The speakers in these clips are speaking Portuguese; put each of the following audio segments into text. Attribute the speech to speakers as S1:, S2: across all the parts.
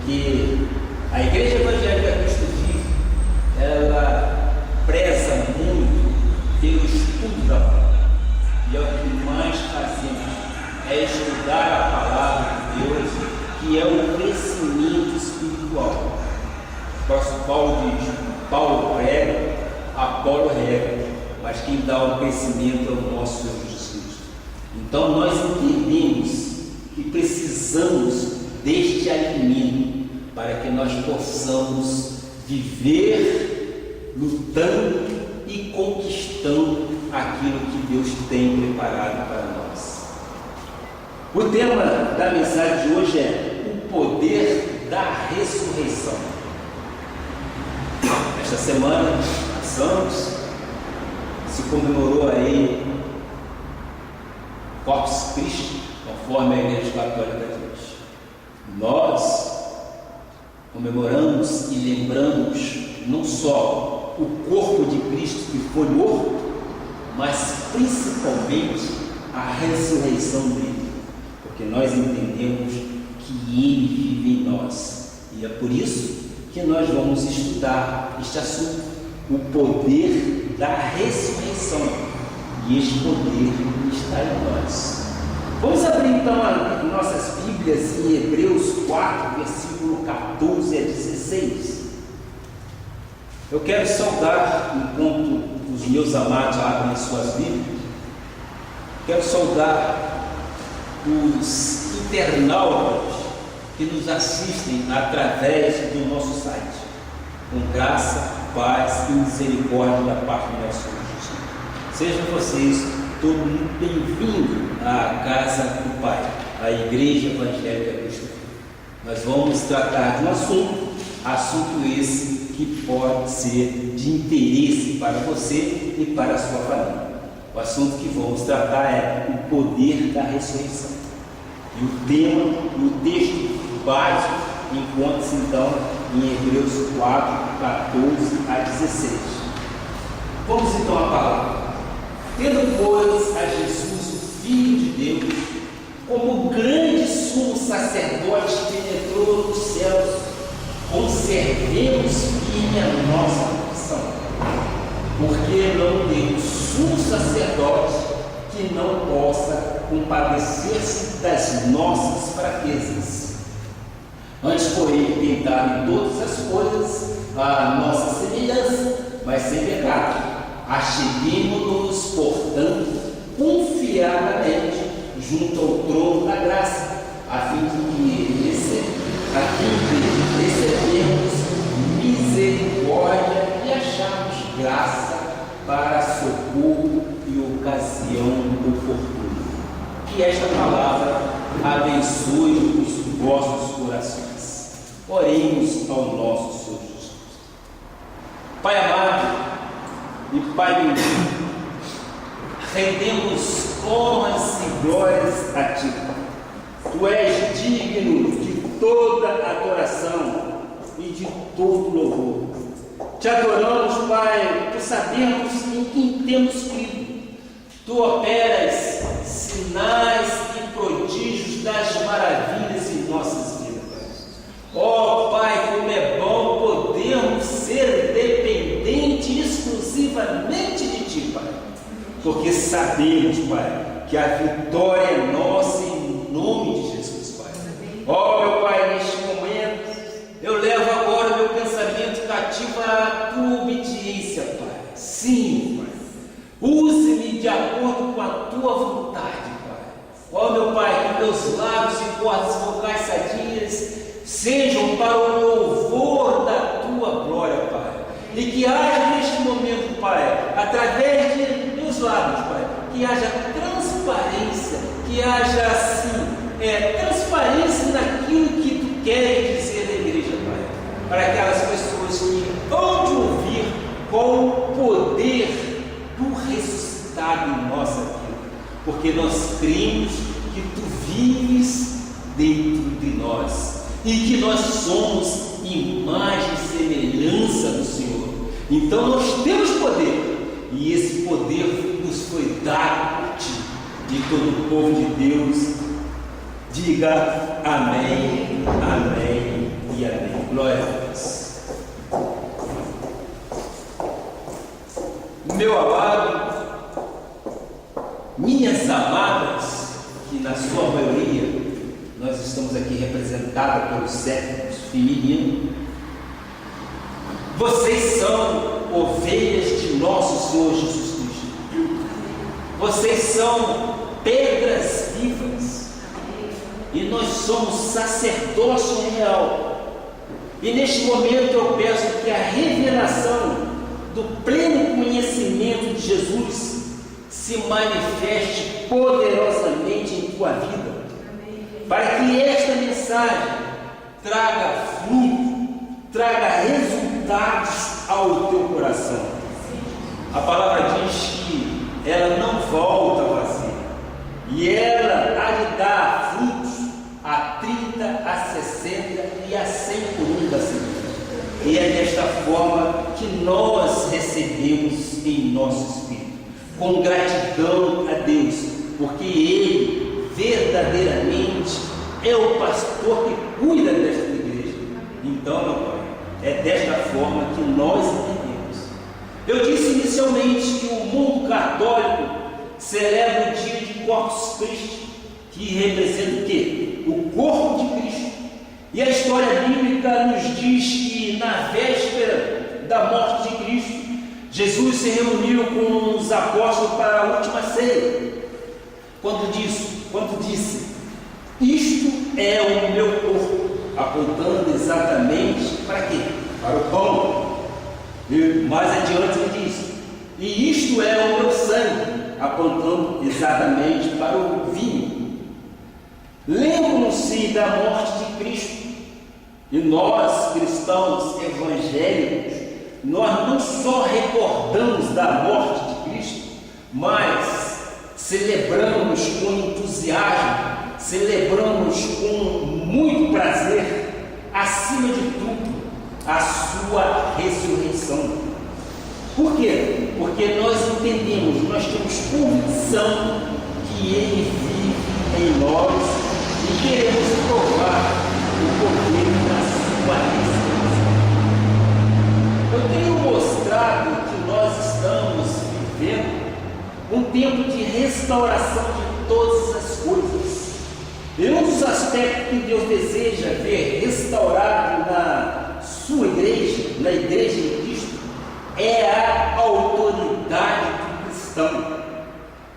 S1: porque a Igreja Evangélica Cristo Vive, ela preza muito pelo estudo da palavra, e é o que mais fazemos, é estudar a palavra de Deus, que é o crescimento espiritual. O apóstolo Paulo diz: Paulo prega, Apolo rega, mas quem dá o crescimento é o nosso Senhor Jesus Cristo. Então nós entendemos que precisamos deste alimento para que nós possamos viver lutando e conquistando aquilo que Deus tem preparado para nós. O tema da mensagem de hoje é o poder da ressurreição. Esta semana, Santos, se comemorou aí Corpus Christi, conforme a Igreja Católica diz. Nós comemoramos e lembramos não só o corpo de Cristo que foi morto, mas principalmente a ressurreição dele, porque nós entendemos que ele vive em nós, e é por isso que nós vamos estudar este assunto, o poder da ressurreição, e este poder está em nós. Vamos abrir então as nossas Bíblias em Hebreus 4, versículo 14 a 16. Eu quero saudar, enquanto os meus amados abrem suas Bíblias, quero saudar os internautas que nos assistem através do nosso site, com graça, paz e misericórdia da parte do nosso Senhor Jesus. Sejam vocês todo mundo bem-vindo à casa do Pai, à Igreja Evangélica Cristo. Nós vamos tratar de um assunto esse que pode ser de interesse para você e para a sua família. O assunto que vamos tratar é o poder da ressurreição. E o tema, o texto básico, encontra-se então em Hebreus 4, 14 a 16. Vamos então à palavra. Tendo, pois, a Jesus, o Filho de Deus, como grande sumo sacerdote que penetrou nos céus, conservemos firme a nossa confissão, porque não temos sumo sacerdote que não possa compadecer-se das nossas fraquezas. Antes, porém, tentado em todas as coisas a nossa semelhança, mas sem pecado. Acheguemo-nos, portanto, confiadamente junto ao trono da graça, a fim de recebermos misericórdia e acharmos graça para socorro e ocasião oportuna. Que esta palavra abençoe os vossos corações. Oremos ao nosso Senhor Jesus. Pai amado e Pai bendito, rendemos honras e glórias a Ti. Tu és digno de toda adoração e de todo louvor. Te adoramos, Pai, por sabermos em quem temos crido. Tu operas sinais e prodígios das maravilhas em nossas vidas. Ó Pai, como é bom podermos ser dependentes exclusivamente de Ti, Pai, porque sabemos, Pai, que a vitória é nossa em nome de Jesus, Pai. Ó meu Pai, neste momento eu levo agora o meu pensamento cativo à Tua obediência, Pai. Sim, Pai, use-me de acordo com a Tua vontade, Pai. Ó meu Pai, que meus lábios e cordas vocais sadias sejam para o louvor da Tua glória, Pai. E que haja neste momento, Pai, através de meus lábios, Pai, que haja transparência, que haja assim, transparência naquilo que Tu queres dizer à igreja, Pai, para aquelas pessoas que vão Te ouvir com o poder do ressuscitado em nossa vida, porque nós cremos que Tu vives dentro de nós e que nós somos imagem e semelhança do Senhor. Então nós temos poder, e esse poder nos foi dado por Ti. E todo o povo de Deus diga amém, amém e meu amado, minhas amadas, que na sua maioria nós estamos aqui representados pelo sexo feminino, vocês são ovelhas de nosso Senhor Jesus Cristo. Vocês são pedras vivas. E nós somos sacerdócio real. E neste momento eu peço que a revelação do pleno conhecimento de Jesus se manifeste poderosamente em tua vida. Para que esta mensagem traga fruto, traga resultados ao teu coração. A palavra diz que ela não volta vazia, e ela há de dar frutos a 30, a 60 e a 100 por um da semana. E é desta forma que nós recebemos em nosso espírito, com gratidão a Deus, porque Ele verdadeiramente é o pastor que cuida desta igreja. Então, meu Pai, é desta forma que nós entendemos. Eu disse inicialmente que o mundo católico celebra o dia de Corpus Christi, que representa o quê? O corpo de Cristo. E a história bíblica nos diz que na véspera da morte de Cristo, Jesus se reuniu com os apóstolos para a última ceia. Quando disse, isto é o meu corpo, apontando exatamente para quê? Para o pão. E mais adiante ele diz, e isto é o meu sangue, apontando exatamente para o vinho. Lembram-se da morte de Cristo. E nós, cristãos evangélicos, nós não só recordamos da morte de Cristo, mas celebramos com entusiasmo, celebramos com muito prazer, acima de tudo, a sua ressurreição. Por quê? Porque nós entendemos, nós temos convicção que Ele vive em nós e queremos provar o poder da sua ressurreição. Eu tenho mostrado que nós estamos vivendo um tempo de restauração de todas as coisas. E um dos aspectos que Deus deseja ver restaurado na sua igreja, na igreja de Cristo, é a autoridade do cristão.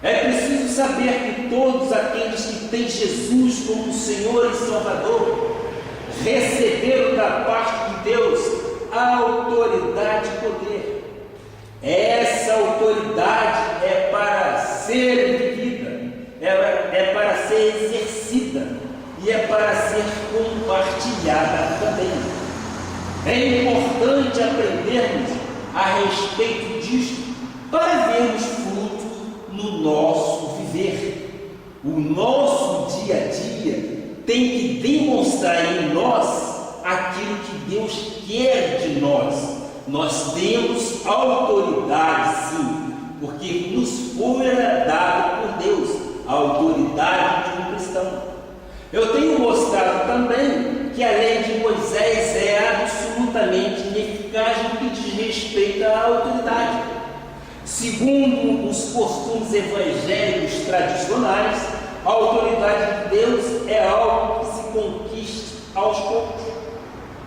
S1: É preciso saber que todos aqueles que têm Jesus como Senhor e Salvador receberam da parte de Deus a autoridade e poder. Essa autoridade é para ser vivida, é para ser exercida e é para ser compartilhada também. É importante aprendermos a respeito disso para vermos fruto no nosso viver. O nosso dia a dia tem que demonstrar em nós aquilo que Deus quer de nós. Nós temos autoridade, sim, porque nos foi dado por Deus a autoridade de um cristão. Eu tenho mostrado também que a lei de Moisés é absolutamente ineficaz no que diz respeito à autoridade. Segundo os costumes evangélicos tradicionais, a autoridade de Deus é algo que se conquista aos poucos.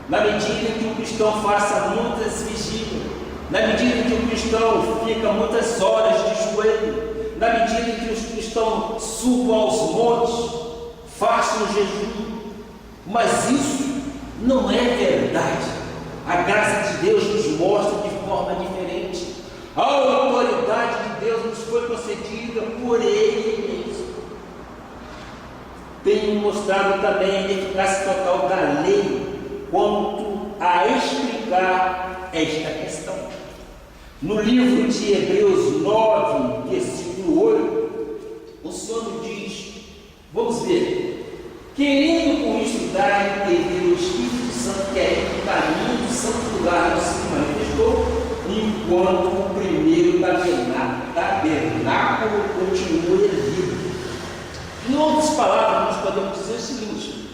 S1: Na medida que o cristão faça muitas vigílias, na medida que o cristão fica muitas horas de joelho, na medida que os cristãos subam aos montes, façam jejum. Mas isso não é verdade. A graça de Deus nos mostra de forma diferente. A autoridade de Deus nos foi concedida por Ele mesmo. Tenho mostrado também a eficácia total da lei quanto a explicar esta questão. No livro de Hebreus 9, versículo 8, o Senhor nos diz, vamos ver, querendo com isso dar a entender o Espírito Santo que é o caminho do santo lugar não se manifestou, enquanto o primeiro tabernáculo continua erguido. Em outras palavras, nós podemos dizer o seguinte: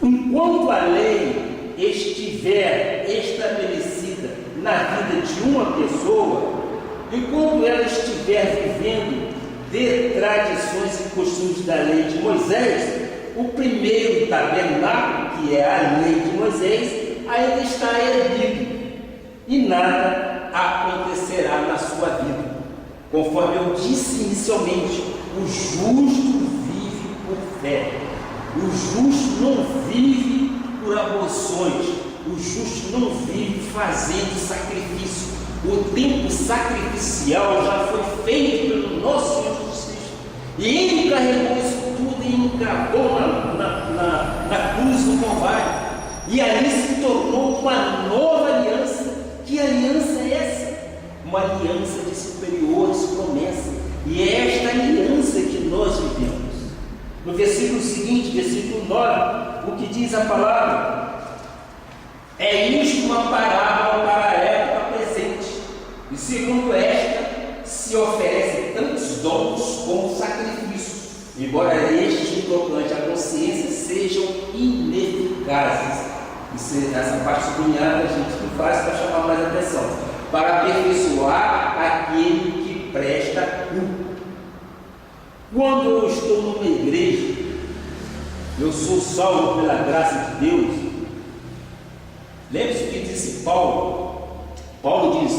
S1: enquanto a lei estiver estabelecida na vida de uma pessoa, E quando ela estiver vivendo de tradições e costumes da lei de Moisés, o primeiro tabernáculo, que é a lei de Moisés, ainda está erguido e nada acontecerá na sua vida. Conforme eu disse inicialmente, o justo vive por fé. O justo não vive por aborções. O justo não vive fazendo sacrifício. O tempo sacrificial já foi feito pelo nosso Senhor Jesus Cristo. E Ele carregou isso tudo e encravou na cruz do Calvário. E ali se tornou uma nova aliança. Que aliança é essa? Uma aliança de superiores promessas. E é esta aliança que nós vivemos. No versículo seguinte, versículo 9, o que diz a palavra? É isto uma parábola para a época presente. E segundo esta, se oferecem tantos dons como sacrifícios, embora estes, tocante à consciência, sejam ineficazes. Essa parte sublinhada a gente que faz para chamar mais atenção, para aperfeiçoar aquele que presta culto. Quando eu estou numa igreja, eu sou salvo pela graça de Deus. Lembre-se o que disse Paulo. Paulo diz: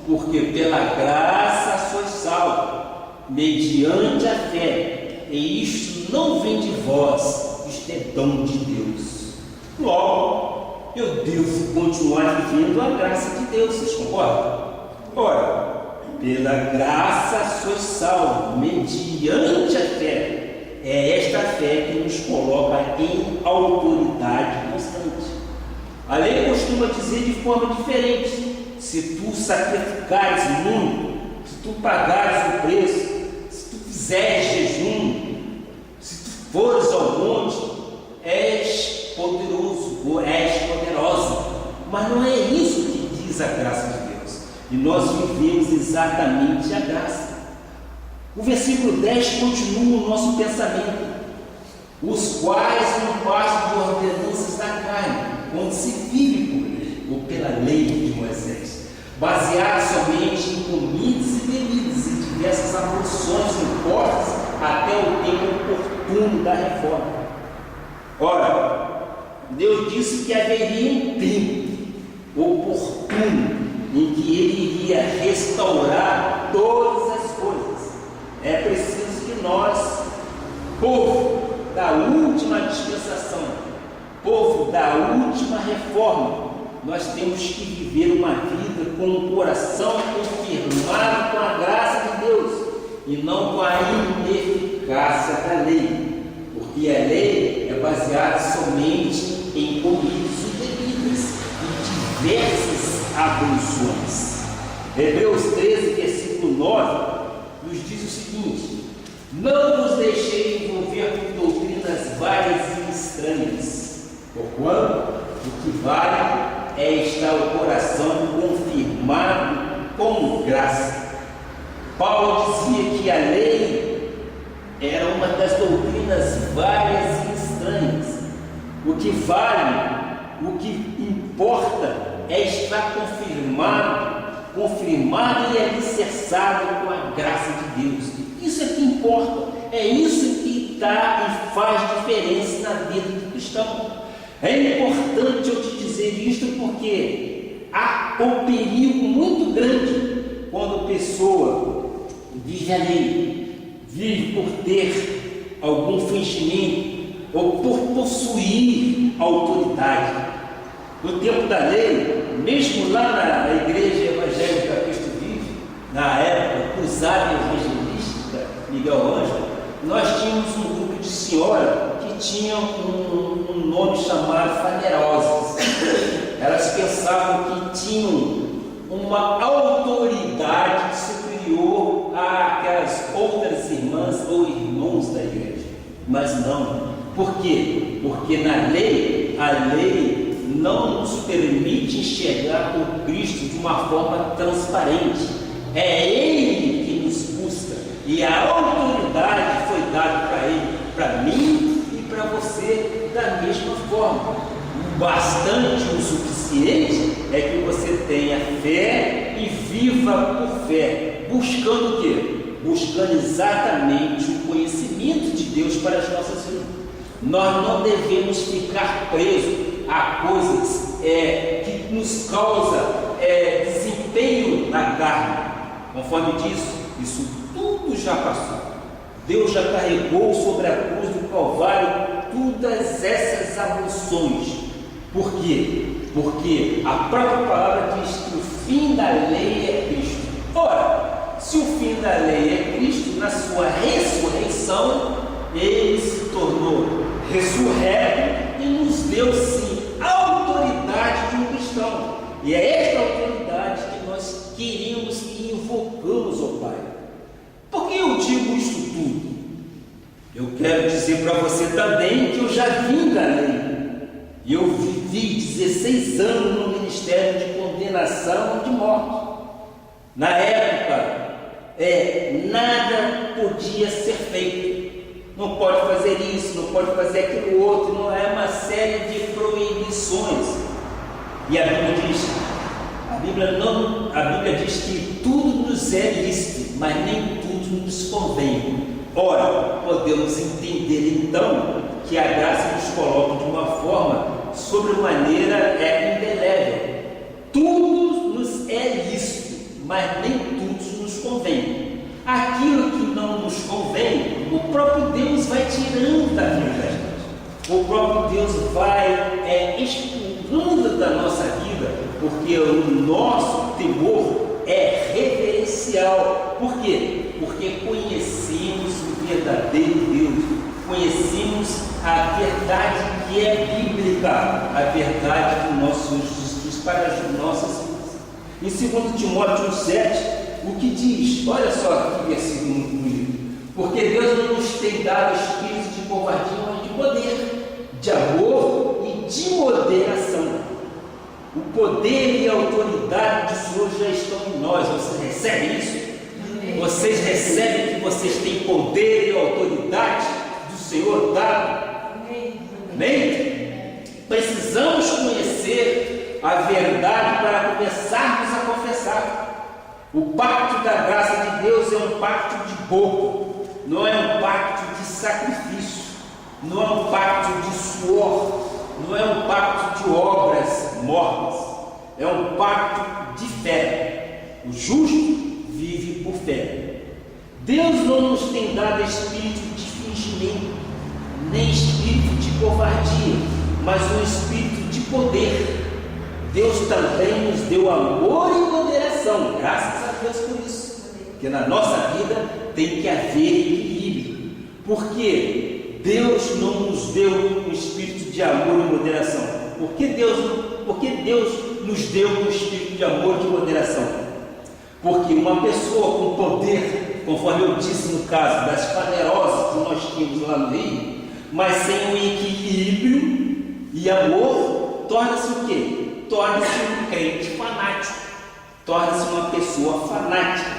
S1: porque pela graça sois salvos, mediante a fé, e isto não vem de vós, isto é dom de Deus. Logo, eu devo continuar vivendo a graça de Deus, vocês concordam? Ora, pela graça sois salvos, mediante a fé. É esta fé que nos coloca em autoridade constante. A lei costuma dizer de forma diferente: se tu sacrificares muito, se tu pagares o preço, se tu fizeres jejum, se tu fores ao monte, és poderoso ou és poderosa. Mas não é isso que diz a graça de Deus. E nós vivemos exatamente a graça. O versículo 10 continua o nosso pensamento: os quais não passam de ordenanças da carne, onde se vive por lei, ou pela lei de Moisés, baseado somente em comidas e bebidas e diversas abluções impostas até o tempo oportuno da reforma. Ora, Deus disse que haveria um tempo oportuno em que Ele iria restaurar todas as coisas. É preciso que nós, povo da última dispensação, povo da última reforma, nós temos que viver uma vida com o coração confirmado com a graça de Deus e não com a ineficácia da lei, porque a lei é baseada somente em comidas e bebidas e diversas abluções. Hebreus 13, versículo 9 nos diz o seguinte: não vos deixei envolver por doutrinas várias e estranhas, porquanto o que vale é estar o coração confirmado com graça. Paulo dizia que a lei era uma das doutrinas várias e estranhas. O que vale, o que importa é estar confirmado e alicerçado com a graça de Deus. Isso é que importa, é isso que dá e faz diferença na vida do cristão. É importante eu te dizer isto porque há um perigo muito grande quando a pessoa vive a lei, vive por ter algum fingimento ou por possuir autoridade. No tempo da lei, mesmo lá na igreja evangélica que Cristo vive, na época cruzada evangelística Miguel Ângelo, nós tínhamos um grupo de senhoras que tinham um nome chamado fanerosas. Elas pensavam que tinham uma autoridade superior àquelas outras irmãs ou irmãos da igreja, mas não. Por quê? Porque na lei, a lei não nos permite enxergar o Cristo de uma forma transparente. É Ele que nos busca e a autoridade foi dada para Ele, para mim e para você da mesma forma. O bastante, o suficiente é que você tenha fé e viva por fé, buscando o quê? Buscando exatamente o conhecimento de Deus para as nossas vidas. Nós não devemos ficar presos a coisas que nos causam desempenho na carne. Conforme diz, isso tudo já passou. Deus já carregou sobre a cruz do Calvário todas essas aflições. Por quê? Porque a própria palavra diz que o fim da lei é Cristo. Ora, se o fim da lei é Cristo, na sua ressurreição, ele se tornou ressurreto e nos deu sim a autoridade de um cristão. E é esta autoridade que nós queremos e invocamos, ó Pai. Por que eu digo isso tudo? Eu quero dizer para você também que eu já vim da lei. E eu vivi 16 anos no ministério de condenação e de morte. Na época, nada podia ser feito. Não pode fazer isso, não pode fazer aquilo outro. Não é uma série de proibições. E a Bíblia diz que tudo nos é lícito, mas nem tudo nos convém. Ora, podemos entender então que a graça nos coloca de uma forma sobremaneira indelével. Tudo nos é lícito, mas nem tudo nos convém. Aquilo que não nos convém, o próprio Deus vai tirando da vida da gente. O próprio Deus vai expulsando da nossa vida, porque o nosso temor é reverencial. Por quê? Porque conhecemos o verdadeiro Deus, conhecemos a verdade que é bíblica, a verdade do nosso Senhor Jesus Cristo para as nossas vidas. Em 2 Timóteo 1,7, o que diz? Olha só que versículo muito bonito. Porque Deus não nos tem dado espírito de covardia, mas de poder, de amor e de moderação. O poder e a autoridade do Senhor já estão em nós. Você recebe isso? Vocês recebem que vocês têm poder e autoridade do Senhor dado? Amém? Precisamos conhecer a verdade para começarmos a confessar. O pacto da graça de Deus é um pacto de boca, não é um pacto de sacrifício, não é um pacto de suor, não é um pacto de obras mortas, é um pacto de fé. O justo vive por fé. Deus não nos tem dado espírito de fingimento, nem espírito de covardia, mas um espírito de poder. Deus também nos deu amor e moderação, graças a Deus por isso, porque na nossa vida tem que haver equilíbrio, porque Deus não nos deu um espírito de amor e moderação. Por que Deus nos deu um espírito de amor e de moderação? Porque uma pessoa com poder, conforme eu disse no caso das fanerosas que nós tínhamos lá no Rio, mas sem um equilíbrio e amor, torna-se o quê? Torna-se um crente fanático, torna-se uma pessoa fanática.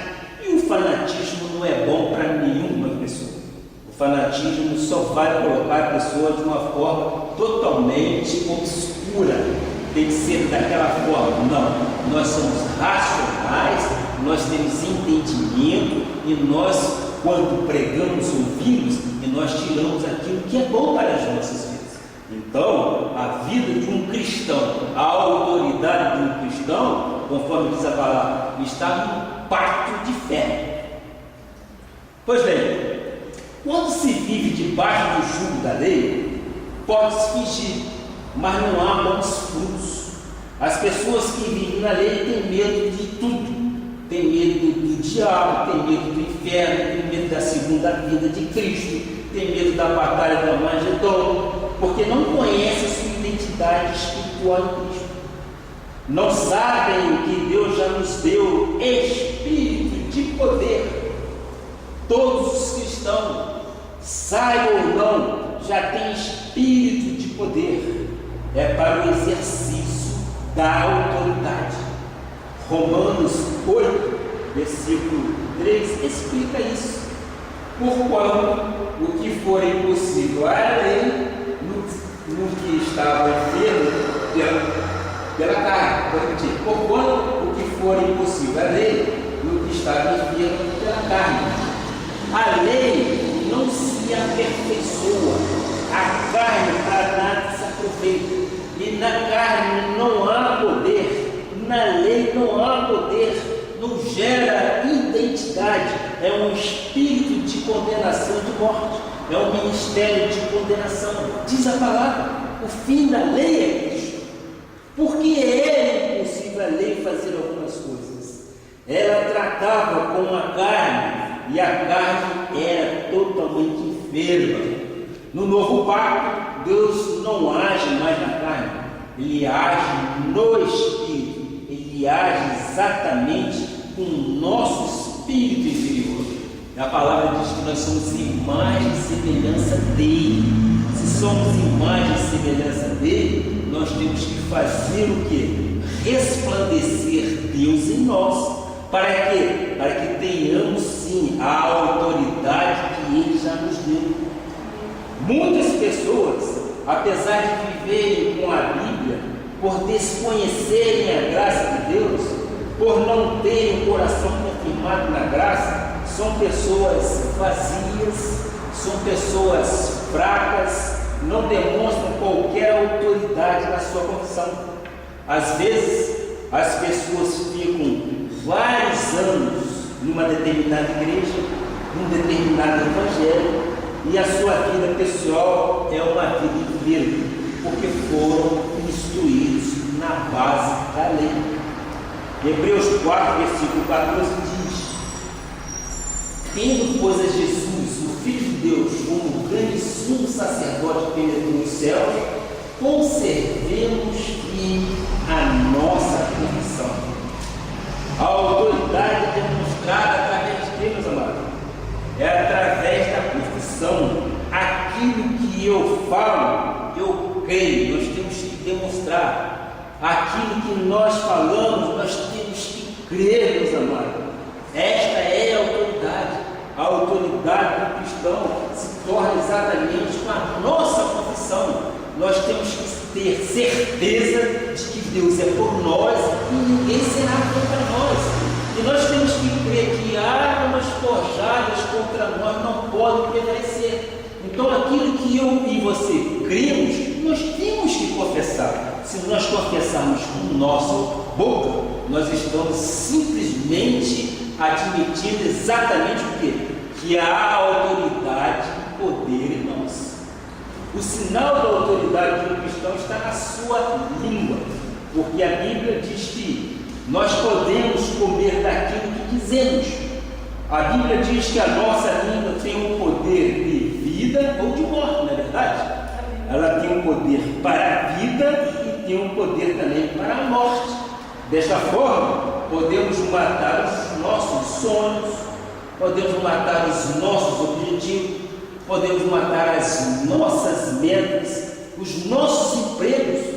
S1: E o fanatismo não é bom para nenhuma pessoa. O fanatismo só vai colocar a pessoa de uma forma totalmente obscura. Tem que ser daquela forma. Não, nós somos racionais, nós temos entendimento e nós, quando pregamos, ouvimos e nós tiramos aquilo que é bom para as nossas vidas. Então, a vida de um cristão, a autoridade de um cristão, conforme diz a palavra, está no pacto de fé. Pois bem, quando se vive debaixo do jugo da lei, pode-se fingir, mas não há bons frutos. As pessoas que vivem na lei têm medo de tudo. Tem medo do diabo, tem medo do inferno, tem medo da segunda vinda de Cristo, tem medo da batalha do Armagedon, porque não conhecem a sua identidade espiritual em Cristo. Não sabem que Deus já nos deu espírito de poder. Todos os cristãos, saibam ou não, já têm espírito de poder. É para o exercício da autoridade. Romanos 8, versículo 3, explica isso. Porquanto o que for impossível à lei, no que estava enfermo pela carne. Porquanto o que for impossível pela lei e o que estava enfermo pela carne. A lei não se aperfeiçoa, a carne para nada se aproveita, e na carne não há poder, na lei não há poder, não gera identidade, é um espírito de condenação de morte, é um ministério de condenação. Diz a palavra, o fim da lei é Cristo, porque era impossível a lei fazer algumas coisas. Ela tratava com a carne, e a carne era totalmente enferma. No novo pacto, Deus não age mais na carne, Ele age no Espírito, Ele age exatamente com o nosso espírito interior. A palavra diz que nós somos imagem e semelhança dEle. Se somos imagem e semelhança dEle, nós temos que fazer o quê? Resplandecer Deus em nós. Para quê? Para que tenhamos sim a autoridade que Ele já nos deu. Muitas pessoas, apesar de viverem com a Bíblia, por desconhecerem a graça de Deus, por não terem o coração confirmado na graça, são pessoas vazias, são pessoas fracas, não demonstram qualquer autoridade na sua confissão. Às vezes, as pessoas ficam vários anos numa determinada igreja, num determinado evangelho, e a sua vida pessoal é uma vida enferma, porque foram instruídos na base da lei. Hebreus 4, versículo 14 diz: tendo, pois, a Jesus, o Filho de Deus, como grande sumo sacerdote que penetrou os céus, conservemos firme a nossa confissão. A autoridade é demonstrada através de quem, meus amados? É através da confissão. Aquilo que eu falo, eu creio. Nós temos que demonstrar. Aquilo que nós falamos, nós temos que crer, meus amados. Esta é a autoridade. A autoridade do cristão se torna exatamente com a nossa confissão. Nós temos que ter certeza de que Deus é por nós e ninguém será contra nós. E nós temos que crer que armas forjadas contra nós não podem prevalecer. Então, aquilo que eu e você cremos, nós temos que confessar. Se nós confessarmos com nossa boca, nós estamos simplesmente admitindo exatamente o quê? Que há autoridade e poder em nós. O sinal da autoridade do cristão está na sua língua, porque a Bíblia diz que nós podemos comer daquilo que quisermos. A Bíblia diz que a nossa língua tem um poder de vida ou de morte, não é verdade? Ela tem um poder para a vida e tem um poder também para a morte. Desta forma, podemos matar os nossos sonhos, podemos matar os nossos objetivos, podemos matar as nossas metas, os nossos empregos,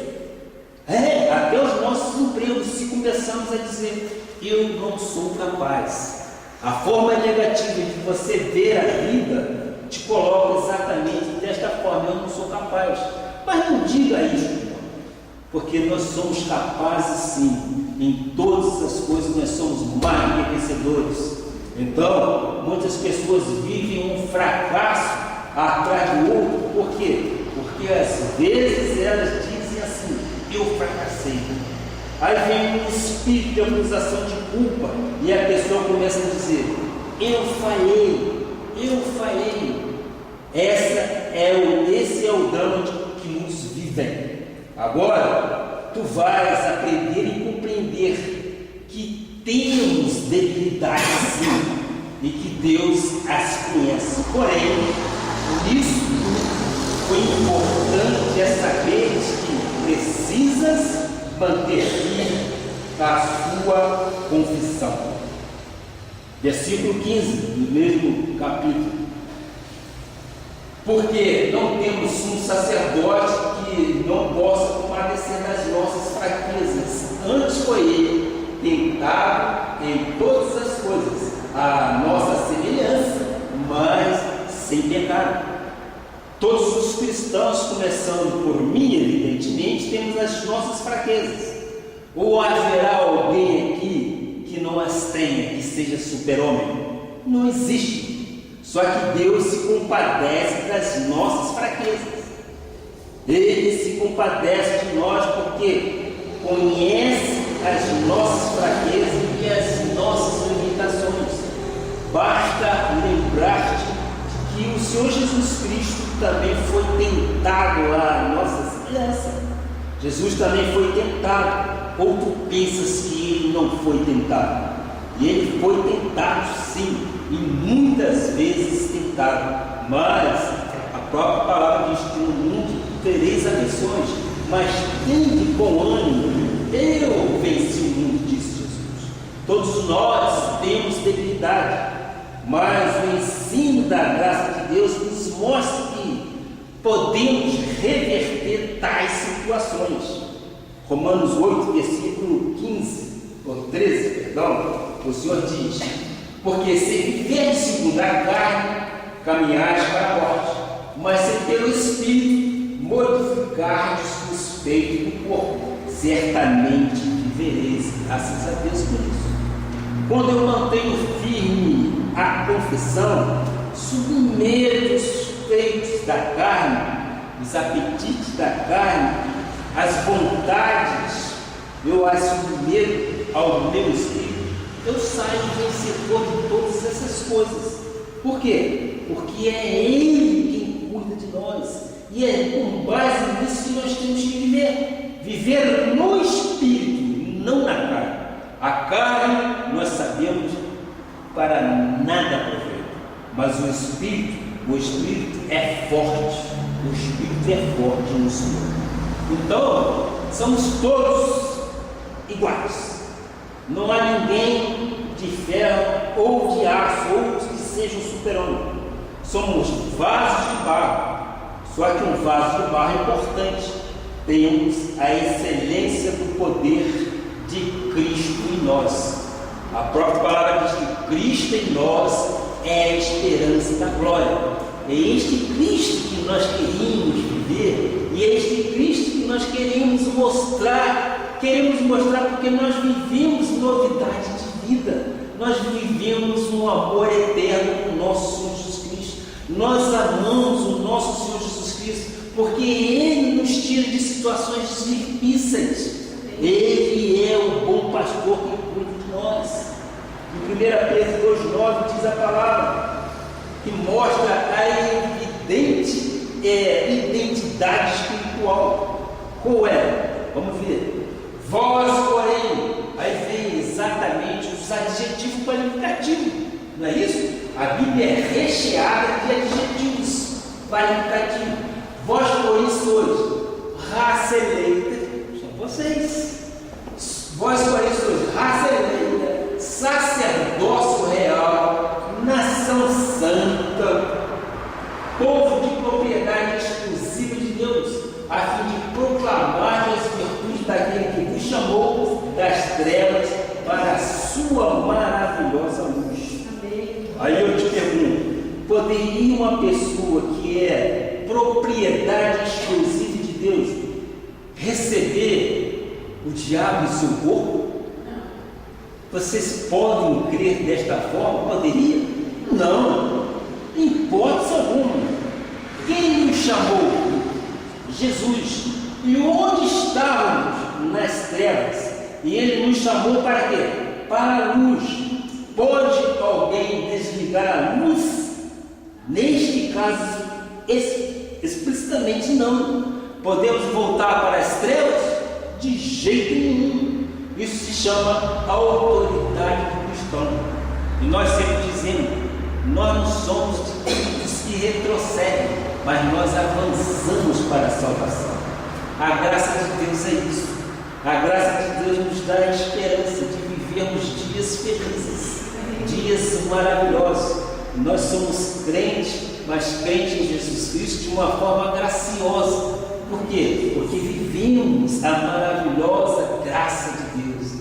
S1: até os nossos empregos, se começamos a dizer, eu não sou capaz. A forma negativa de você ver a vida te coloca exatamente desta forma, eu não sou capaz. Mas não diga isso, irmão, porque nós somos capazes sim, em todas as coisas nós somos mais que vencedores. Então, muitas pessoas vivem um fracasso atrás do outro. Por quê? Porque às vezes elas dizem assim, eu fracassei. Aí vem um espírito de acusação de culpa e a pessoa começa a dizer, eu falhei, eu falhei. Esse é o dano que muitos vivem. Agora, tu vais aprender e compreender que temos debilidades sim, e que Deus as conhece. Porém, por isso foi importante saber que precisas manter firme a sua confissão. Versículo 15 do mesmo capítulo. Porque não temos um sacerdote que não possa compadecer das nossas fraquezas. Antes foi ele tentado em todas as coisas, a nossa semelhança, mas sem pecado. Todos os cristãos, começando por mim, evidentemente, temos as nossas fraquezas. Ou haverá alguém aqui que não as tenha, que seja super-homem. Não existe. Só que Deus se compadece das nossas fraquezas. Ele se compadece de nós porque conhece as nossas fraquezas e as nossas limitações. Basta lembrar-te que o Senhor Jesus Cristo também foi tentado à nossa semelhança. Jesus também foi tentado. Ou tu pensas que ele não foi tentado? E ele foi tentado sim, e muitas vezes tentado. Mas a própria palavra diz que no mundo tereis aflições, mas tende bom ânimo. Eu venci o mundo, disse Jesus. Todos nós temos debilidade, mas o ensino da graça de Deus nos mostra que podemos reverter tais situações. Romanos 8, versículo 15, ou 13, perdão, o Senhor diz: porque se viverdes segundo a carne, caminhais para a morte, mas se pelo Espírito mortificardes os feitos do corpo, certamente vivereis. Graças a Deus por isso. Quando eu mantenho firme a confissão, submeto os feitos da carne, os apetites da carne, as vontades, eu as submeto ao meu espírito, eu saio vencedor de todas essas coisas. Por quê? Porque é Ele quem cuida de nós, e é com base nisso que nós temos que viver no Espírito, não na carne. A carne, nós sabemos, para nada aproveita, mas o Espírito é forte, o Espírito é forte no Senhor. Então, somos todos iguais. Não há ninguém de ferro ou de aço ou que seja um super-homem. Somos vasos de barro. Só que um vaso de barro é importante. Temos a excelência do poder de Cristo em nós. A própria palavra diz que Cristo em nós é a esperança da glória. É este Cristo que nós queríamos viver, e é este Cristo que nós queremos mostrar porque nós vivemos novidade de vida, nós vivemos um amor eterno com o nosso Senhor Jesus Cristo, nós amamos o nosso Senhor Jesus Cristo, porque Ele nos tira de situações difíceis, Ele é o bom pastor que cuida de nós. Em 1 Pedro 2,9 diz a palavra, que mostra a evidente identidade espiritual. Qual é? Vamos ver. Vós, porém, aí vem exatamente os adjetivos qualificativos, não é isso? A Bíblia é recheada de adjetivos qualificativos. Vós, porém, sois raça eleita, são vocês. Vós, porém, sois raça eleita, sacerdócio real, nação santa, povo de propriedade exclusiva de Deus, a fim de proclamar as virtudes daquele que vos chamou das trevas para a sua maravilhosa luz. Amém. Aí eu te pergunto, poderia uma pessoa que é propriedade exclusiva de Deus receber o diabo em seu corpo? Vocês podem crer desta forma? Poderia? Não, em hipótese alguma. Quem nos chamou? Jesus. E onde estávamos? Nas trevas. E Ele nos chamou para quê? Para a luz. Pode alguém desligar a luz? Neste caso, explicitamente não. Podemos voltar para as trevas? De jeito nenhum. Isso se chama a autoridade do cristão. E nós sempre dizemos, nós não somos dos que retrocedem, mas nós avançamos para a salvação. A graça de Deus é isso. A graça de Deus nos dá a esperança de vivermos dias felizes, dias maravilhosos. E nós somos crentes, mas crentes em Jesus Cristo de uma forma graciosa. Por quê? Porque vivemos a maravilhosa graça de Deus.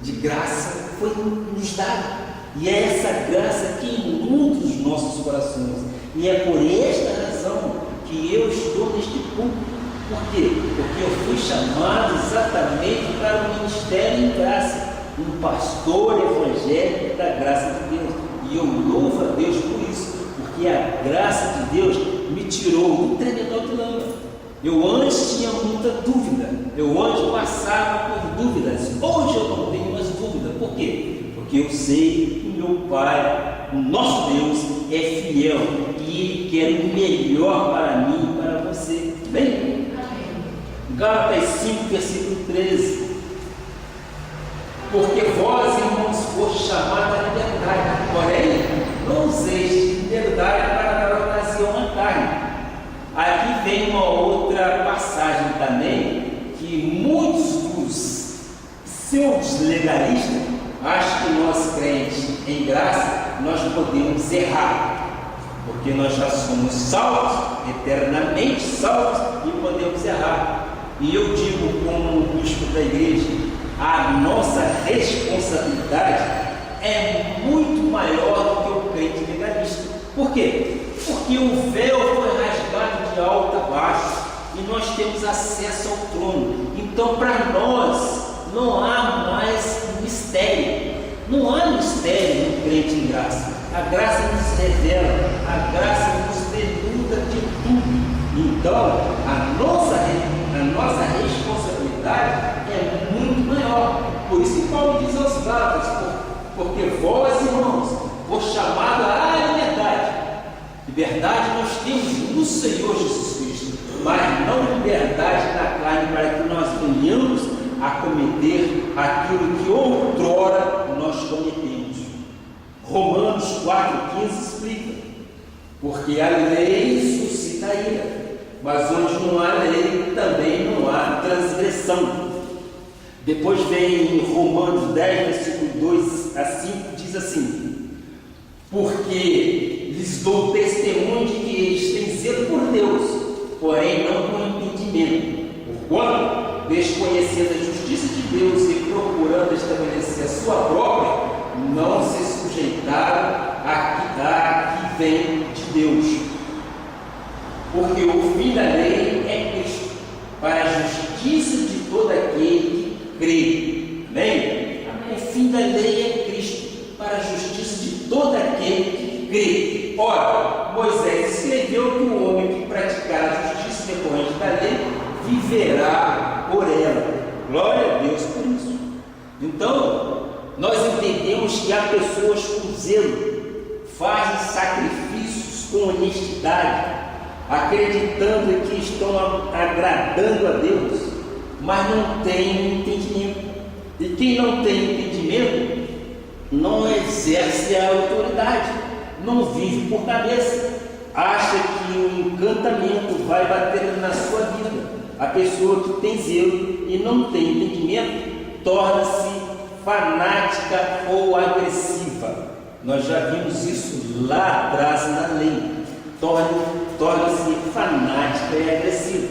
S1: De graça foi nos dada. E é essa graça que inunda os nossos corações. E é por esta razão que eu estou neste culto. Por quê? Porque eu fui chamado exatamente para o ministério em graça. um pastor evangélico da graça de Deus. E eu louvo a Deus por isso, porque a graça de Deus me tirou do tremedor de lama. Eu antes tinha muita dúvida, eu antes passava por dúvidas, hoje eu não tenho mais dúvida. Por quê? Porque eu sei que meu Pai, o nosso Deus, é fiel e Ele quer o melhor para mim e para você. Bem? Gálatas 5, versículo 13. Porque vós, irmãos, foste chamados à liberdade, porém, não useis de liberdade para dar ocasião à carne. Aqui vem uma outra passagem também, que muitos dos pseudos legalistas acham que nós crentes em graça, nós podemos errar, porque nós já somos salvos, eternamente salvos, e podemos errar. E eu digo como bispo da igreja, a nossa responsabilidade é muito maior do que o crente legalista. Por quê? Porque o véu foi rasgado de alto a baixo e nós temos acesso ao trono. Então, para nós, não há mais mistério. Não há mistério no crente em graça. A graça nos revela, a graça nos denuda de tudo. Então, a nossa responsabilidade é muito maior. Por isso que Paulo diz aos Gálatas, porque vós, irmãos, foste chamados à liberdade. Liberdade nós temos no Senhor Jesus Cristo, mas não liberdade na carne para que nós venhamos a cometer aquilo que outrora nós cometemos. Romanos 4,15 explica, porque a lei suscita ira, mas onde não há lei, também não há transgressão. Depois vem em Romanos 10, versículo 2 a 5, diz assim: porque lhes dou testemunho de que eles têm zelo por Deus, porém não com entendimento. Porquanto, desconhecendo a justiça de Deus e procurando estabelecer a sua própria, não se sujeitaram a que vem de Deus. Porque o fim da lei é Cristo, para a justiça de todo aquele que crê. Amém? O fim da lei é Cristo, para a justiça de todo aquele que crê. Ora, Moisés escreveu que o homem que praticar a justiça decorrente da lei viverá por ela. Glória a Deus por isso. Então, nós entendemos que há pessoas com zelo, fazem sacrifícios com honestidade, acreditando que estão agradando a Deus, mas não tem entendimento. E quem não tem entendimento não exerce a autoridade, não vive por cabeça, acha que o encantamento vai bater na sua vida. A pessoa que tem zelo e não tem entendimento torna-se fanática ou agressiva. Nós já vimos isso lá atrás na lei. Torna-se fanática e agressiva.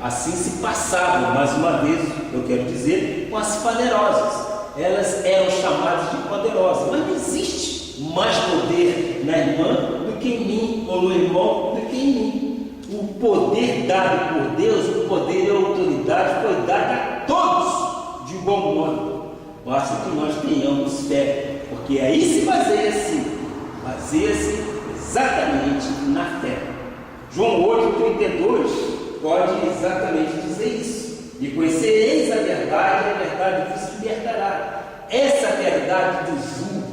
S1: Assim se passava, mais uma vez, eu quero dizer, com as poderosas. Elas eram chamadas de poderosas, mas não existe mais poder na irmã do que em mim, ou no irmão do que em mim. O poder dado por Deus, o poder e a autoridade foi dado a todos de igual modo. Basta que nós tenhamos fé, porque aí se baseia-se exatamente na fé. João 8,32 pode exatamente dizer isso. E conhecereis a verdade vos libertará. Essa verdade do jugo,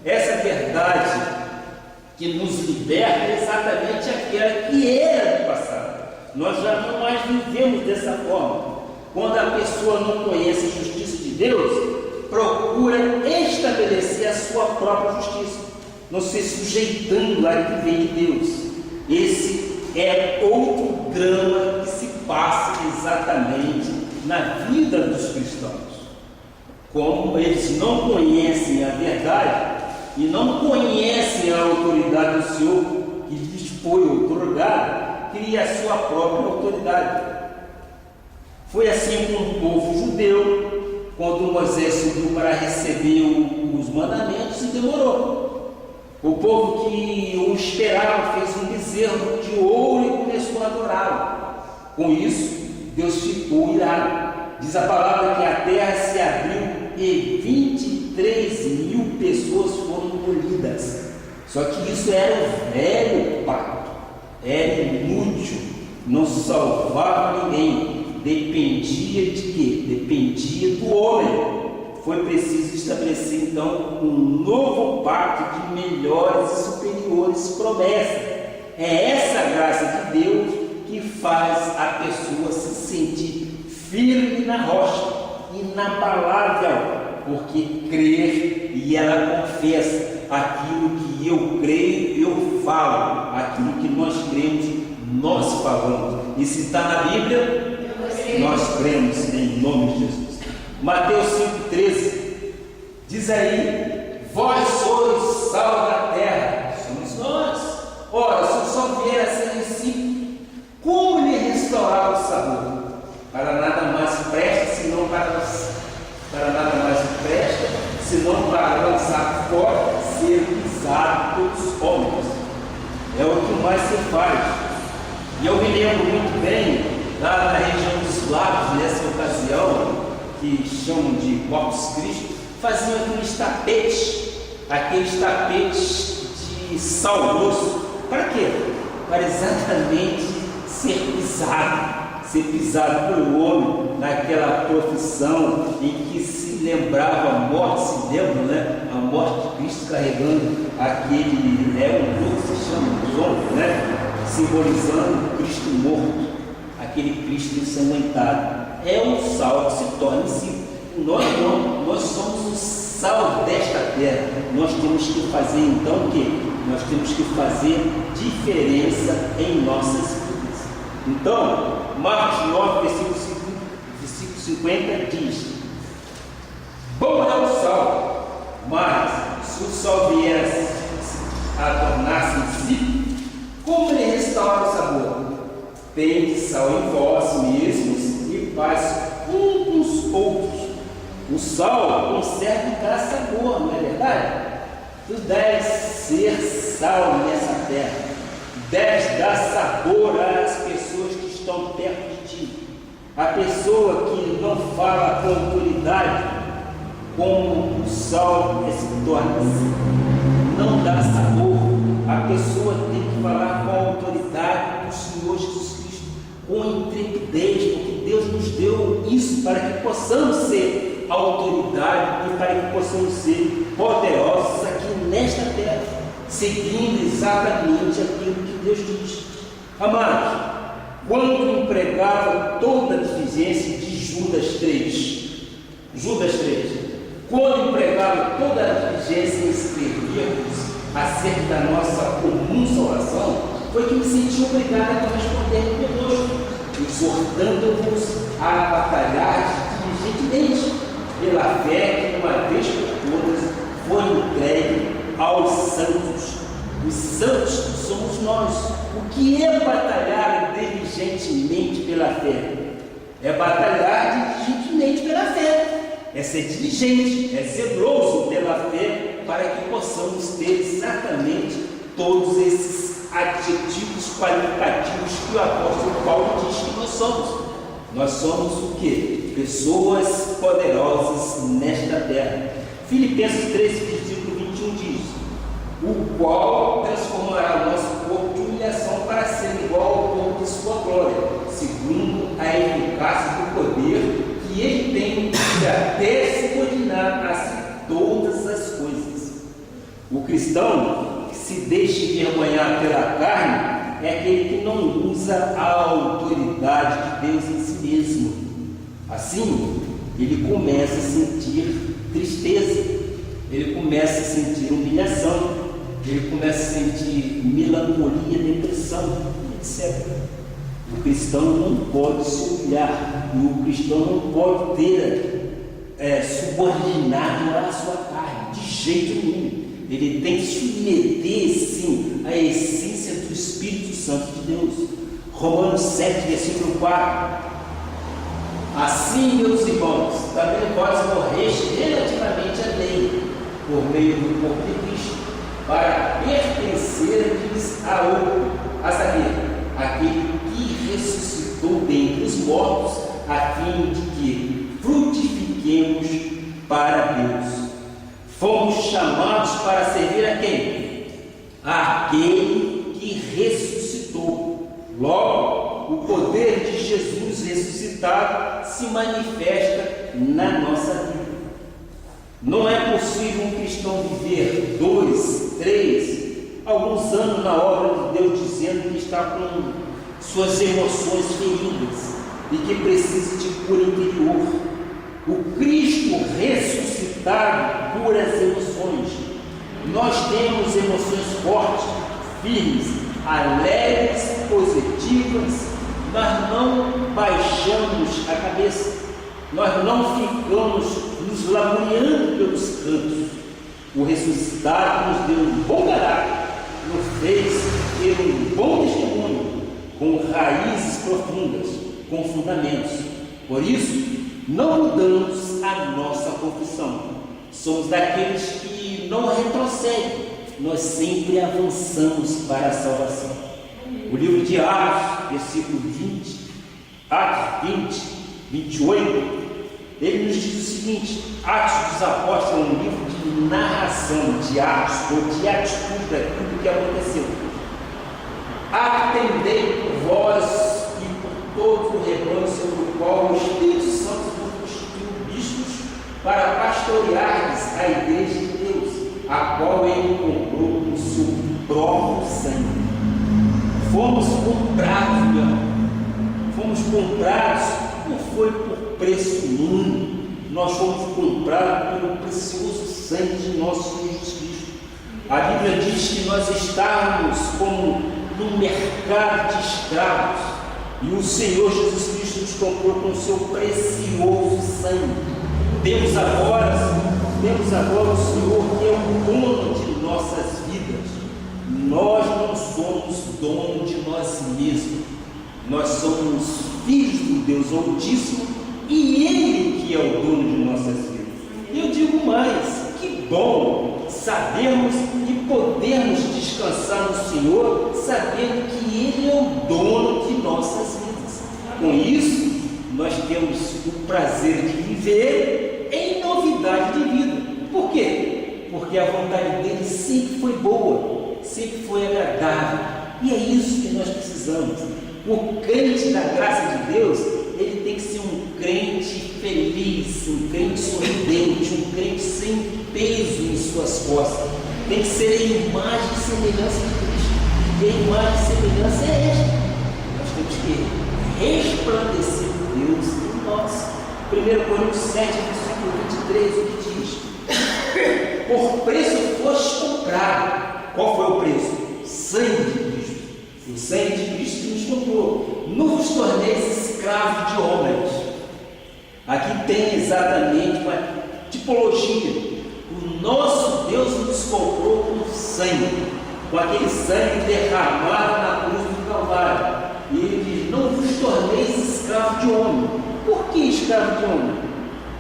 S1: essa verdade que nos liberta é exatamente aquela que era do passado. Nós já não mais vivemos dessa forma. Quando a pessoa não conhece a justiça de Deus, procura estabelecer a sua própria justiça, não se sujeitando à que vem de Deus. Esse é outro drama que se passa exatamente na vida dos cristãos. Como eles não conhecem a verdade e não conhecem a autoridade do Senhor que lhes foi outorgada, cria a sua própria autoridade. Foi assim com o povo judeu, quando Moisés subiu para receber os mandamentos e demorou. O povo que o esperava fez um bezerro de ouro e começou a adorá-lo. Com isso, Deus ficou irado. Diz a palavra que a terra se abriu e 20 Só que isso era o velho pacto, era inútil, não salvava ninguém, dependia de quê? Dependia do homem. Foi preciso estabelecer então um novo pacto de melhores e superiores promessas. É essa graça de Deus que faz a pessoa se sentir firme na rocha, inabalável, porque crer e ela confessa aquilo que eu creio, eu falo, aquilo que nós cremos, nós falamos. E se está na Bíblia, nós cremos em nome de Jesus. Mateus 5,13 diz aí: vós sois sal da terra, somos nós. Ora, se o sol vier a ser insípido, como lhe restaurar o sabor? Para nada mais presta, senão para nada mais presta, senão para lançar fora, ser pisado pelos homens. É o que mais se faz. E eu me lembro muito bem, lá na região dos lagos, nessa ocasião, que chamam de Corpus Christi, faziam aqueles tapetes de sal grosso. Para quê? Para exatamente ser pisado pelo homem naquela profissão em que se lembrava a morte, se lembra, né? A morte de Cristo carregando aquele, um grupo que se chama dos homens, né? Simbolizando o Cristo morto, aquele Cristo ensanguentado. É o sal que se torna em si. Nós não, nós somos o sal desta terra. Nós temos que fazer então o quê? Nós temos que fazer diferença em nossas vidas. Então, Marcos 9, versículo 50 diz: bom é o sal, mas se o sal vier a tornar-se insípido, como lhe restaura o sabor? Tende sal em vós mesmos e paz um com os outros. O sal conserva e dá sabor, não é verdade? Tu deves ser sal nessa terra, deves dar sabor às pessoas que estão perto de ti. A pessoa que não fala com autoridade, como o sal se torna assim, não dá sabor. A pessoa tem que falar com a autoridade do Senhor Jesus Cristo, com intrepidez, porque Deus nos deu isso para que possamos ser autoridade e para que possamos ser poderosos aqui nesta terra, seguindo exatamente aquilo que Deus diz. Amados, quando empregava toda a diligência de Judas 3, quando empregava toda a diligência em escrevermos acerca da nossa comum salvação, foi que me senti obrigado a corresponder conosco, exortando-vos a batalhar diligentemente pela fé que uma vez por todas foi entregue aos santos. Os santos somos nós. O que é batalhar diligentemente pela fé? É batalhar diligentemente pela fé. É ser diligente, é zeloso pela fé, para que possamos ter exatamente todos esses adjetivos qualificativos que o apóstolo Paulo diz que nós somos. Nós somos o quê? Pessoas poderosas nesta terra. Filipenses 3, versículo 21 diz: o qual transformará o nosso corpo de humilhação para ser igual ao corpo de sua glória, segundo a eficácia do poder que ele tem de até subordinar a si todas as coisas. O cristão que se deixa envergonhar pela carne é aquele que não usa a autoridade de Deus em si mesmo. Assim, ele começa a sentir tristeza, ele começa a sentir humilhação, ele começa a sentir melancolia, depressão, etc. O cristão não pode se humilhar, e o cristão não pode ter subordinado à sua carne, de jeito nenhum. Ele tem que submeter, sim, à essência do Espírito Santo de Deus. Romanos 7, versículo 4. Assim, meus irmãos, também vós morreste relativamente à lei, por meio do corpo de Cristo, para pertencerdes a outro, a saber, aquele que ressuscitou dentre os mortos, a fim de que frutifiquemos para Deus. Fomos chamados para servir a quem? àquele que ressuscitou. Logo, o poder de Jesus ressuscitado se manifesta na nossa vida. Não é possível um cristão viver 2, 3, alguns anos na obra de Deus, dizendo que está com suas emoções feridas e que precisa de cura interior. O Cristo ressuscitado cura as emoções. Nós temos emoções fortes, firmes, alegres, positivas. Nós não baixamos a cabeça, nós não ficamos nos lamuriando pelos cantos. O ressuscitado nos deu um bom caráter, nos fez ter um bom testemunho, com raízes profundas, com fundamentos. Por isso, não mudamos a nossa confissão. Somos daqueles que não retrocedem, nós sempre avançamos para a salvação. O livro de Atos, versículo 20, Atos 20, 28, ele nos diz o seguinte: Atos dos Apóstolos é um livro de narração de atos ou de atitude daquilo que aconteceu. Atendei por vós e por todo o rebanho sobre o qual o Espírito Santo vos constituiu bispos para pastoreardes a igreja de Deus, a qual ele comprou com o seu próprio sangue. Fomos comprados, meu irmão. Fomos comprados, não foi por preço único, nós fomos comprados pelo precioso sangue de nosso Senhor Jesus Cristo. A Bíblia diz que nós estávamos como num mercado de escravos, e o Senhor Jesus Cristo nos comprou com o seu precioso sangue. Temos agora o Senhor que é o dono de nossas vidas. Nós não somos dono de nós mesmos, nós somos filhos do Deus Altíssimo, e Ele que é o dono de nossas vidas. Eu digo mais, que bom sabermos e podermos descansar no Senhor, sabendo que Ele é o dono de nossas vidas. Com isso, nós temos o prazer de viver em novidade de vida. Por quê? Porque a vontade dele sempre foi boa, sempre foi agradável, e é isso que nós precisamos. O crente da graça de Deus, ele tem que ser um crente feliz, um crente sorridente, um crente sem peso em suas costas. Tem que ser a imagem e semelhança de Cristo. E a imagem e semelhança é esta: nós temos que resplandecer Deus em nós. 1 Coríntios 7, versículo 23, o que diz? Por preço foste comprado. Qual foi o preço? Sangue de Cristo. O sangue de Cristo que nos comprou. Não vos torneis escravos de homens. Aqui tem exatamente uma tipologia. O nosso Deus nos comprou com sangue, com aquele sangue derramado na cruz do Calvário. E ele diz: não vos torneis escravos de homem. Por que escravo de homem?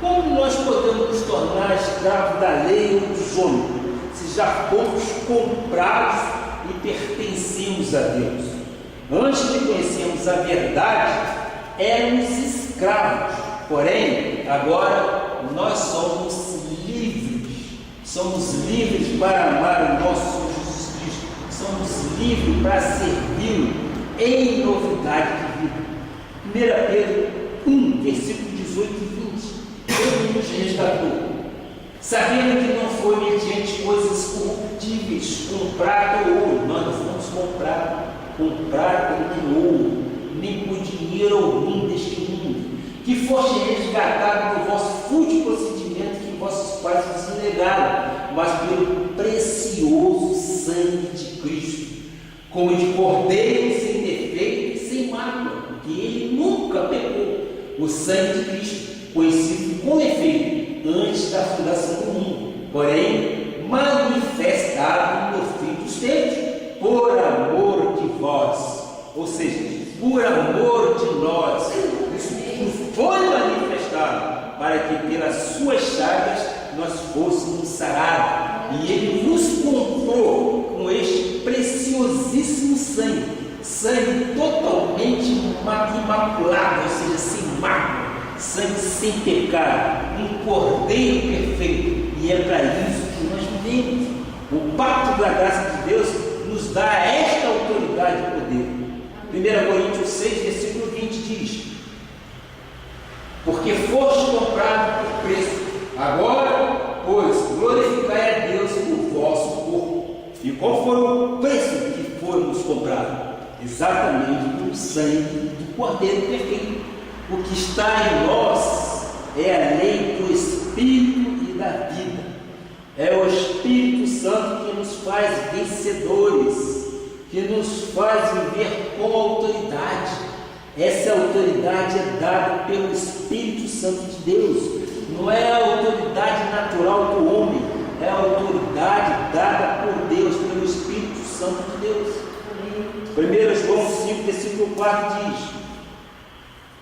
S1: Como nós podemos nos tornar escravos da lei ou dos homens, se já fomos comprados e pertencemos a Deus? Antes de conhecermos a verdade, éramos escravos, porém, agora nós somos livres para amar o nosso Senhor Jesus Cristo, somos livres para servi-lo em novidade de vida. 1 Pedro 1, versículo 18 e 20, Ele nos resgatou, sabendo que não foi mediante coisas corruptíveis, com prata ou ouro. Nós não fomos comprados pelo ouro, nem por dinheiro algum deste mundo, que foste resgatado do vosso fútil procedimento que vossos pais vos negaram, mas pelo precioso sangue de Cristo, como de cordeiro sem defeito e sem mácula, porque ele nunca pecou. O sangue de Cristo, conhecido com efeito antes da fundação do mundo, porém manifestado no fim dos tempos, por amor de vós, ou seja, por amor de nós. Isso foi manifestado para que pelas suas chagas nós fôssemos sarados, e ele nos comprou com este preciosíssimo sangue totalmente imaculado, ou seja, sem mácula, sangue sem pecado, um cordeiro perfeito. E é para isso que nós vivemos. O pacto da graça de Deus dá esta autoridade e poder. 1 Coríntios 6, versículo 20 diz: porque foste comprado por preço, agora, pois, glorificai a Deus por vosso corpo. E qual foi o preço que fomos comprados? Exatamente pelo sangue do Cordeiro perfeito. O que está em nós é a lei do Espírito e da vida. É o Espírito Santo que nos faz vencedores, que nos faz viver com autoridade. Essa autoridade é dada pelo Espírito Santo de Deus. Não é a autoridade natural do homem, é a autoridade dada por Deus, pelo Espírito Santo de Deus. 1 João 5, versículo 4 diz: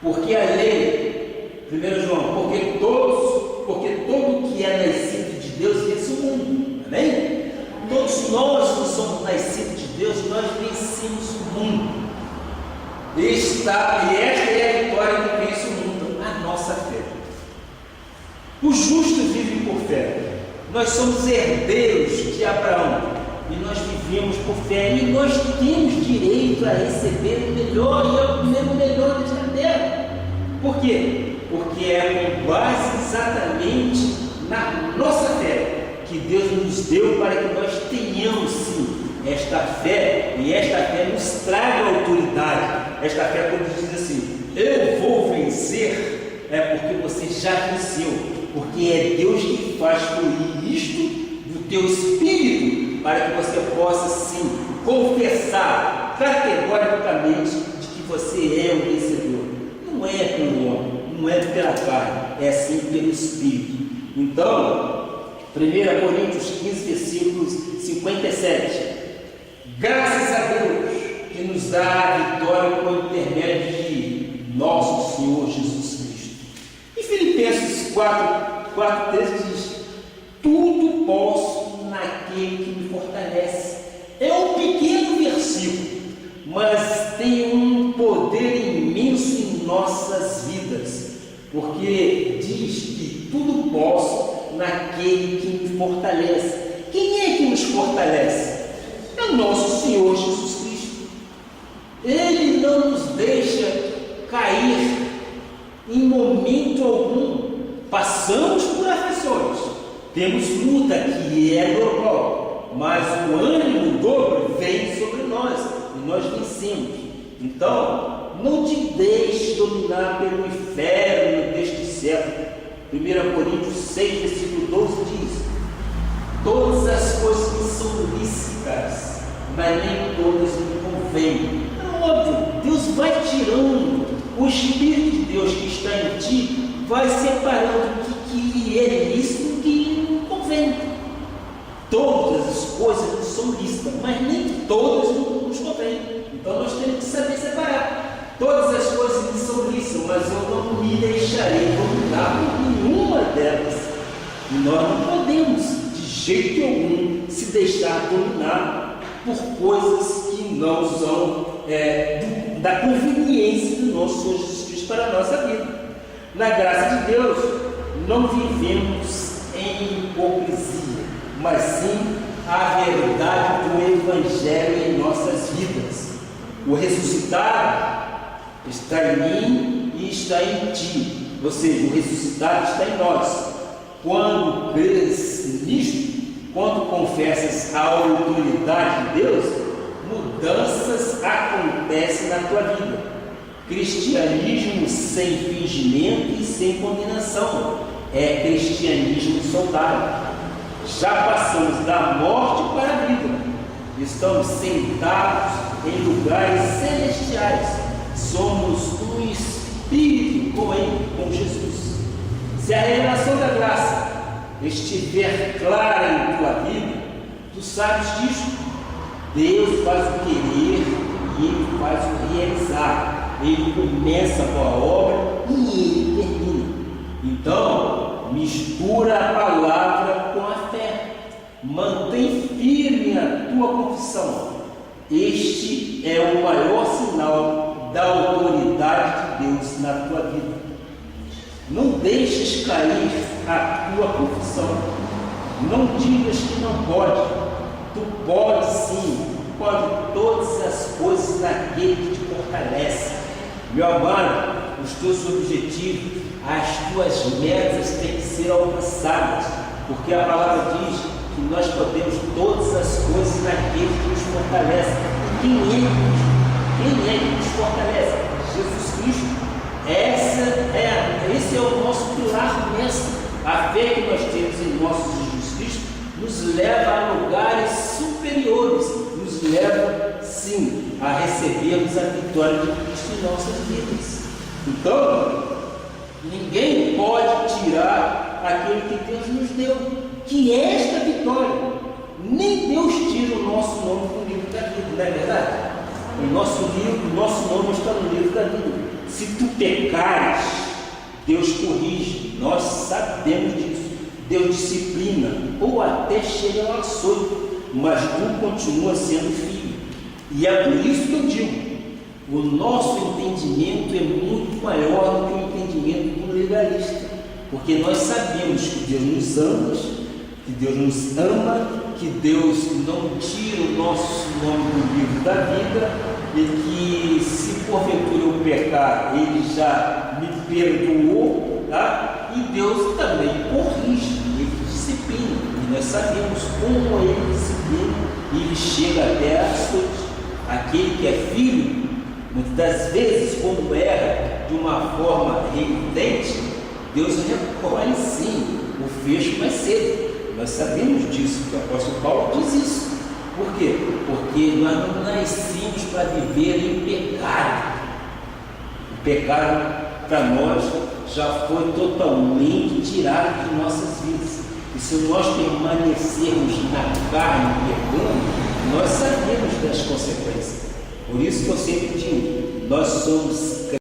S1: porque a lei, 1 João, porque todo que é nascido de Deus vence o mundo. Amém? Todos nós que somos nascidos de Deus, nós vencemos o mundo. E esta é a vitória que vence o mundo, a nossa fé. Os justos vivem por fé. Nós somos herdeiros de Abraão e nós vivemos por fé, e nós temos direito a receber o melhor, e é o primeiro melhor desta terra. Por quê? Porque é com base exatamente na nossa fé que Deus nos deu para que nós tenhamos sim esta fé, e esta fé nos traga autoridade. Esta fé, quando diz assim, eu vou vencer, é porque você já venceu, porque é Deus que faz fluir isto do teu espírito, para que você possa sim confessar categoricamente de que você é um vencedor. Não é pelo homem, não é pela carne, é sim pelo espírito. Então, 1 Coríntios 15, versículos 57. Graças a Deus que nos dá a vitória por intermédio de nosso Senhor Jesus Cristo. E Filipenses 4:13 diz: tudo posso naquele que me fortalece. É um pequeno versículo, mas tem um poder imenso em nossas vidas, porque diz que tudo posso naquele que me fortalece. Quem é que nos fortalece? É o nosso Senhor Jesus Cristo. Ele não nos deixa cair em momento algum. Passamos por aflições, temos luta que é normal, mas o ânimo dobro vem sobre nós e nós vencemos. Então, não te deixe dominar pelo inferno deste século. 1 Coríntios 6, versículo 12 diz: todas as coisas que são lícitas, mas nem todas me convêm. É óbvio, Deus vai tirando, o Espírito de Deus que está em ti vai separando o que é lícito e o que não convém. Todas as coisas não são lícitas, mas nem todas nos convêm. Então nós temos que saber separar. Todas as coisas que são lícitas, mas eu não me deixarei dominar por nenhuma delas. E nós não podemos, de jeito algum, se deixar dominar por coisas que não são da conveniência do nosso Senhor Jesus Cristo para a nossa vida. Na graça de Deus, não vivemos em hipocrisia, mas sim a verdade do Evangelho em nossas vidas. O ressuscitado está em mim e está em ti, ou seja, o ressuscitado está em nós. Quando crês nisto, quando confessas a autoridade de Deus, mudanças acontecem na tua vida. Cristianismo sem fingimento e sem condenação é cristianismo saudável. Já passamos da morte para a vida, estamos sentados em lugares celestiais, somos um espírito com Jesus. Se a revelação da graça estiver clara em tua vida, tu sabes disso. Deus faz o querer e Ele faz o realizar. Ele começa a boa obra e Ele termina. Então, mistura a palavra com a fé. Mantém firme a tua confissão. Este é o maior sinal da autoridade de Deus na tua vida. Não deixes cair a tua confissão. Não digas que não pode. Tu pode sim. pode todas as coisas naquele que te fortalece. Meu amado, os teus objetivos, as tuas metas têm que ser alcançadas, porque a palavra diz que nós podemos todas as coisas naquele que nos fortalece. E quem é que nos fortalece? Jesus Cristo. Esse é o nosso pilar mestre. A fé que nós temos em nosso Jesus Cristo nos leva a lugares superiores, nos leva, sim, a recebermos a vitória de Cristo em nossas vidas. Então, ninguém pode tirar aquilo que Deus nos deu, que é esta vitória. Nem Deus tira o nosso nome do livro da vida, não é verdade? O nosso nome está no livro da vida. Se tu pecares, Deus corrige, nós sabemos disso. Deus disciplina, ou até chega ao açoite, mas tu continua sendo filho. E é por isso que eu digo, o nosso entendimento é muito maior do que o entendimento do legalista, porque nós sabemos que Deus nos ama, que Deus não tira o nosso nome do livro da vida, e que se porventura eu pecar, Ele já me perdoou, tá? E Deus também corrige, Ele disciplina, e nós sabemos como Ele disciplina, e Ele chega até a açoite. Aquele que é filho, muitas das vezes, quando erra de uma forma evidente, Deus recolhe sim o fecho mais cedo. Nós sabemos disso, que o apóstolo Paulo diz isso. Por quê? Porque nós não nascemos para viver em pecado. O pecado para nós já foi totalmente tirado de nossas vidas. E se nós permanecermos na carne pecando, nós sabemos das consequências. Por isso que eu sempre digo, nós somos